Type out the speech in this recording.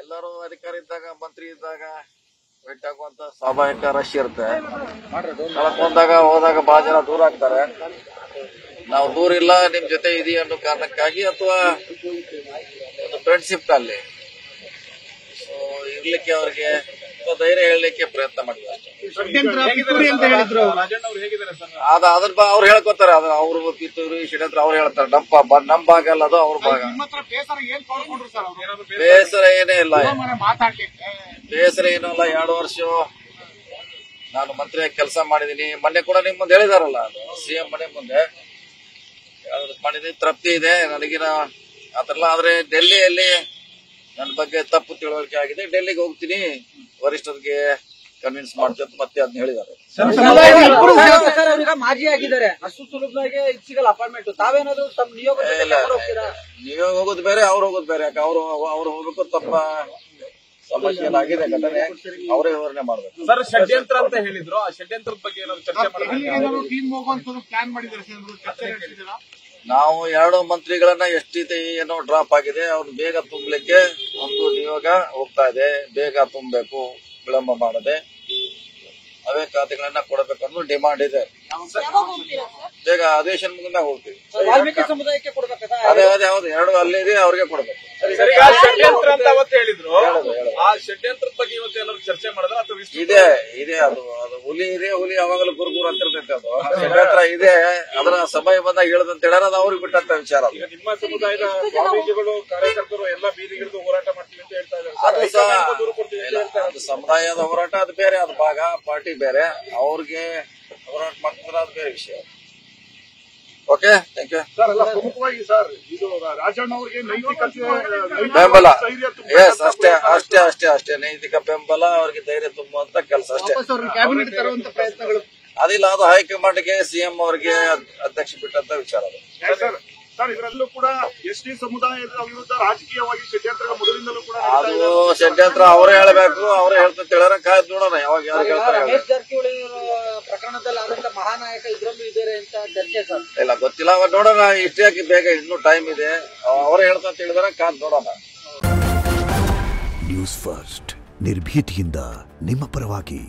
ಎಲ್ಲರೂ ಅಧಿಕಾರಿ ಇದ್ದಾಗ ಮಂತ್ರಿ ಇದ್ದಾಗ ಭೇಟಿ ಆಗುವಂತ ಸ್ವಾಭಾವಿಕ ರಶ್ ಇರುತ್ತೆ. ಕಳ್ಕೊಂಡಾಗ ಹೋದಾಗ ಬಹಳ ಜನ ದೂರ ಆಗ್ತಾರೆ. ನಾವು ದೂರ ಇಲ್ಲ, ನಿಮ್ ಜೊತೆ ಇದೀವಿ ಅನ್ನೋ ಕಾರಣಕ್ಕಾಗಿ ಅಥವಾ ಒಂದು ಫ್ರೆಂಡ್ಶಿಪ್ ಅಲ್ಲಿ ಇರ್ಲಿಕ್ಕೆ ಅವ್ರಿಗೆ ಧೈರ್ಯ ಹೇಳಲಿಕ್ಕೆ ಪ್ರಯತ್ನ ಮಾಡಿದ್ದಾರೆ. ಅದ್ರ ಅವ್ರು ಹೇಳ್ಕೊತಾರೆ. ಅದು ಅವ್ರು ಕಿತ್ತೂರು ಷಡ್ಯಂತ್ರ ಅವ್ರು ಹೇಳ್ತಾರೆ. ನಮ್ ಭಾಗ ಅಲ್ಲ, ಅದು ಅವ್ರ ಭಾಗ. ಬೇಸರ ಏನೇ ಇಲ್ಲ, ಬೇಸರ ಏನೂ ಇಲ್ಲ. 2 ವರ್ಷ ನಾನು ಮಂತ್ರಿಯಾಗಿ ಕೆಲಸ ಮಾಡಿದೀನಿ. ಮೊನ್ನೆ ಕೂಡ ನಿಮ್ ಮುಂದೆ ಹೇಳಿದಾರಲ್ಲ, ಸಿಎಂ ಮನೆ ಮುಂದೆ ಮಾಡಿದೀನಿ. ತೃಪ್ತಿ ಇದೆ ನನಗಿನ ಆತರಲ್ಲ. ಆದ್ರೆ ಡೆಲ್ಲಿಯಲ್ಲಿ ನನ್ನ ಬಗ್ಗೆ ತಪ್ಪು ತಿಳುವಳಿಕೆ ಆಗಿದೆ. ಡೆಲ್ಲಿಗೆ ಹೋಗ್ತೀನಿ, ವರಿಷ್ಠರಿಗೆ ಕನ್ವಿನ್ಸ್ ಮಾಡ್ತೀವಿ ಮತ್ತೆ ಅದನ್ನ ಹೇಳಿದ್ದಾರೆ. ಮಾಜಿ ಆಗಿದ್ದಾರೆ, ಅಷ್ಟು ಸುಲಭವಾಗಿ ಸಿಗಲ್ಲ ಅಪಾಯಿಂಟ್ಮೆಂಟ್. ತಾವೇನಾದ್ರು ತಮ್ಮ ನಿಯೋಗ ಹೋಗೋದು ಬೇರೆ, ಅವ್ರು ಹೋಗೋದು ಬೇರೆ. ಯಾಕೆ ಅವ್ರು ಹೋಗ್ಬೇಕು, ತಪ್ಪ ಸಮಸ್ಯೆ ಆಗಿದೆ, ಘಟನೆ ಅವರೇ ವಿವರಣೆ ಮಾಡ್ಬೇಕು. ಸರ್, ಷಡ್ಯಂತ್ರ ಅಂತ ಹೇಳಿದ್ರು, ಆ ಷಡ್ಯಂತ್ರದ ಬಗ್ಗೆ ಏನಾದ್ರು ಚರ್ಚೆ ಮಾಡಿದ್ರೆ? ನಾವು 2 ಮಂತ್ರಿಗಳನ್ನ ಎಷ್ಟಿದೆ ಏನೋ ಡ್ರಾಪ್ ಆಗಿದೆ, ಅವ್ರು ಬೇಗ ತುಂಬಲಿಕ್ಕೆ ಒಂದು ನಿಯೋಗ ಹೋಗ್ತಾ ಇದೆ. ಬೇಗ ತುಂಬಬೇಕು, ವಿಳಂಬ ಮಾಡದೆ ಅವೇ ಖಾತೆಗಳನ್ನ ಕೊಡಬೇಕನ್ನೋ ಡಿಮಾಂಡ್ ಇದೆ. ಬೇಗ ಅಧಿವೇಶನ ಮುಗಿದ ಹೋಗ್ತೀವಿ. ವಾಲ್ಮೀಕಿ ಸಮುದಾಯಕ್ಕೆ ಕೊಡ್ಬೇಕಾ? ಅದೇ ಹೌದು, 2 ಅಲ್ಲಿದೆ, ಅವ್ರಿಗೆ ಕೊಡಬೇಕು. ಷಡ್ಯಂತ್ರ ಅಂತ ಅವತ್ತು ಹೇಳಿದ್ರು. ಆ ಷಡ್ಯಂತ್ರದ ಬಗ್ಗೆ ಇವತ್ತು ಏನಾದ್ರು ಚರ್ಚೆ ಮಾಡಿದ್ರೆ ಅಥವಾ ಇದೆ ಅದು ಹುಲಿ ಇದೆ, ಹುಲಿ ಯಾವಾಗಲೂ ಗುರುಗುರು ಅಂತ ಇರ್ತೈತೆ. ಅದು ಷಡ್ಯಂತ್ರ ಇದೆ, ಅದರ ಸಮಯ ಬಂದಾಗ ಹೇಳದಂತ ಹೇಳ್ಯಾರ, ಅದು ಅವ್ರಿಗೆ ಬಿಟ್ಟಂತ ವಿಚಾರ. ನಿಮ್ಮ ಸಮುದಾಯದ ಸ್ವಾಮೀಜಿಗಳು, ಕಾರ್ಯಕರ್ತರು ಎಲ್ಲ ಬೀದಿಗಿಳಿದು ಹೋರಾಟ ಮಾಡ್ತೀವಿ ಅಂತ ಹೇಳ್ತಾ ಇದ್ದಾರೆ. ಅದು ಸಮುದಾಯದ ಹೋರಾಟ, ಅದು ಬೇರೆ, ಅದು ಭಾಗ ಪಾರ್ಟಿ ಬೇರೆ. ಅವ್ರಿಗೆ ಹೋರಾಟ ಮಾಡ್ತಿದ್ರೆ ಅದು ಬೇರೆ ವಿಷಯ. Okay, thank you sir. ಅಲ್ಲ, ಪ್ರಮುಖವಾಗಿ ಸರ್, ಇದು ರಾಜಣ್ಣ ಅವರಿಗೆ ಬೆಂಬಲ, ಎಸ್, ಅಷ್ಟೇ ನೈತಿಕ ಬೆಂಬಲ, ಅವ್ರಿಗೆ ಧೈರ್ಯ ತುಂಬುವಂತ ಕೆಲಸ ಅಷ್ಟೇ. ಕ್ಯಾಬಿನೆಟ್ ತರುವಂತ ಪ್ರಯತ್ನಗಳು ಅದಿಲ್ಲ, ಅದು ಹೈಕಮಾಂಡ್ಗೆ, ಸಿಎಂ ಅವರಿಗೆ ಅಧ್ಯಕ್ಷ ಬಿಟ್ಟಂತ ವಿಚಾರ ಅದು. ಸರ್, ಇದರಲ್ಲೂ ಕೂಡ ಎಸ್ಟಿ ಸಮುದಾಯದ ವಿರುದ್ಧ ರಾಜಕೀಯವಾಗಿ ಷಡ್ಯಂತ್ರಗಳು ಮೊದಲಿಂದಲೂ ಕೂಡ ಅದು ಷಡ್ಯಂತ್ರ ಅವರೇ ಹೇಳಬೇಕು, ಅವರೇ ಹೇಳ್ತಂತ ಹೇಳಾರ. ಕಾಯ್ದು ನೋಡೋಣ ಯಾವಾಗ ಯಾರು ಹೇಳ್ತಾರೆ. ರಮೇಶ್ ಜಾರಕಿಹೊಳಿ ಪ್ರಕರಣದಲ್ಲಿ ಆದಂತ ಮಹಾನಾಯಕ ಇದ್ರಲ್ಲೂ ಇದ್ದಾರೆ ಅಂತ ಚರ್ಚೆ ಸರ್. ಇಲ್ಲ, ಗೊತ್ತಿಲ್ಲ, ನೋಡೋಣ. ಇಷ್ಟೇ ಬೇಗ ಇನ್ನೂ ಟೈಮ್ ಇದೆ, ಅವರೇ ಹೇಳ್ತಂತ ಹೇಳಿದಾರೆ, ಕಾದ್ ನೋಡೋಣ. ನ್ಯೂಸ್ ಫಸ್ಟ್, ನಿರ್ಭೀತಿಯಿಂದ ನಿಮ್ಮ ಪರವಾಗಿ.